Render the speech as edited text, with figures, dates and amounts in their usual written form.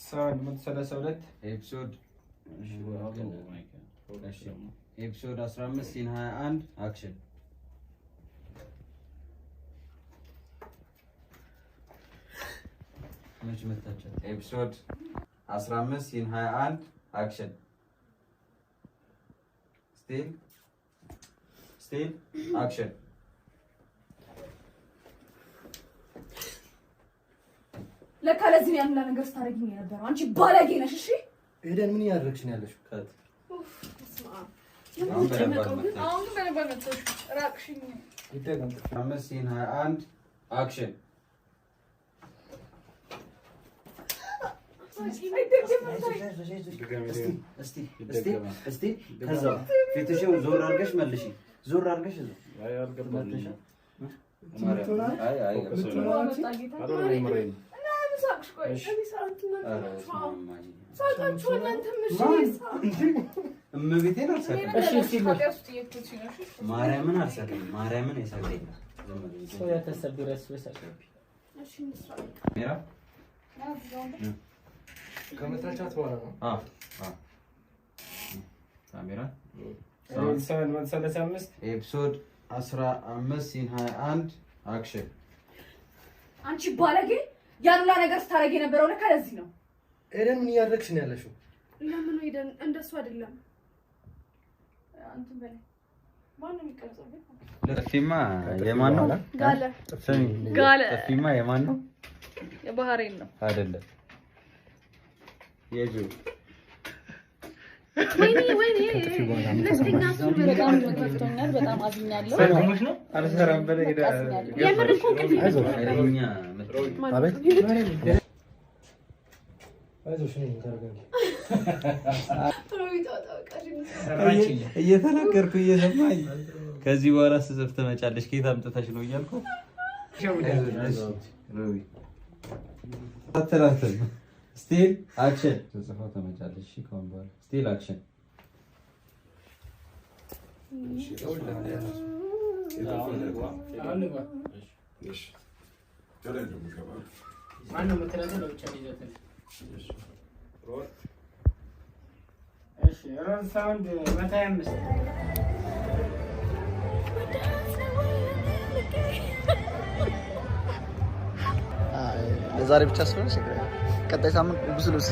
ሳውንድ 132 ኤፒሶድ 15 ሲን 21 አክሽን መች መታቸው ኤፒሶድ 15 ሲን 21 አክሽን ስቲል አክሽን ለካ ለዚህ ነው ያንና ነገር ስታረጊኝ ነበር። አንቺ ባለጌ ነሽ። እሺ ኤደን ምን ያደረግሽ ነው ያለሽው? ካት አሁን በነበር መጥተሽ ራቅሽኝ። ይደገም 15 ሲን 21 አክሽን እስቲ ከዛ ፊትሽን ዞር አድርገሽ መልሺ። ዞር አድርገሽ አይ አልገባልሽ። እመቤቴን አልሳቅም። ማርያምን አልሳቅም። ማርያምን የሳቀኝ ሰው ያተሰብረስ በሳቀኝ። እሺ እንስራ ሜራ ከመታቻት በኋላ ነው። ካሜራ ሳውንድ 135 ኤፒሶድ 15 ሲን 21 አክሽን አንቺ ባለጌ ያንላ ነገር ስታረጊ የነበረው ለካ ለዚህ ነው። ኤደን ምን ያደረግሽ ነው ያለሽው? ለምን ነው ኤደን እንደሱ አይደለም። አንተ በላይ ማን የሚቀርጸው ግን ጥፊማ የማን ነው? ጋለ ጥፊማ የማን ነው? የባህሬን ነው አይደለም የጁ ወይኔ ለስተኛ ሱር በጣም ከፍቶኛል። በጣም አዝኛለሁ። ሰላምሽ ነው አልሰራም በለ ሄዳ የምር እኮ ቅድም አይኛ አቤት አይዞሽ ነኝ ታረጋለሽ። እየተናገርኩ እየሰማኝ ከዚህ በኋላ ስዘፍ ተመጫለሽ ከየት አምጥተሽ ነው እያልኩ አትላተም ስቲል አክሽን ተጽፈው ተመጫለሽ። እሺ ከሆነ በኋላ ስቲል አክሽን ሳውንድ 125 ለዛሬ ብቻ ስለሆነ ቀጣይ ሳምንት ብዙ ልብስ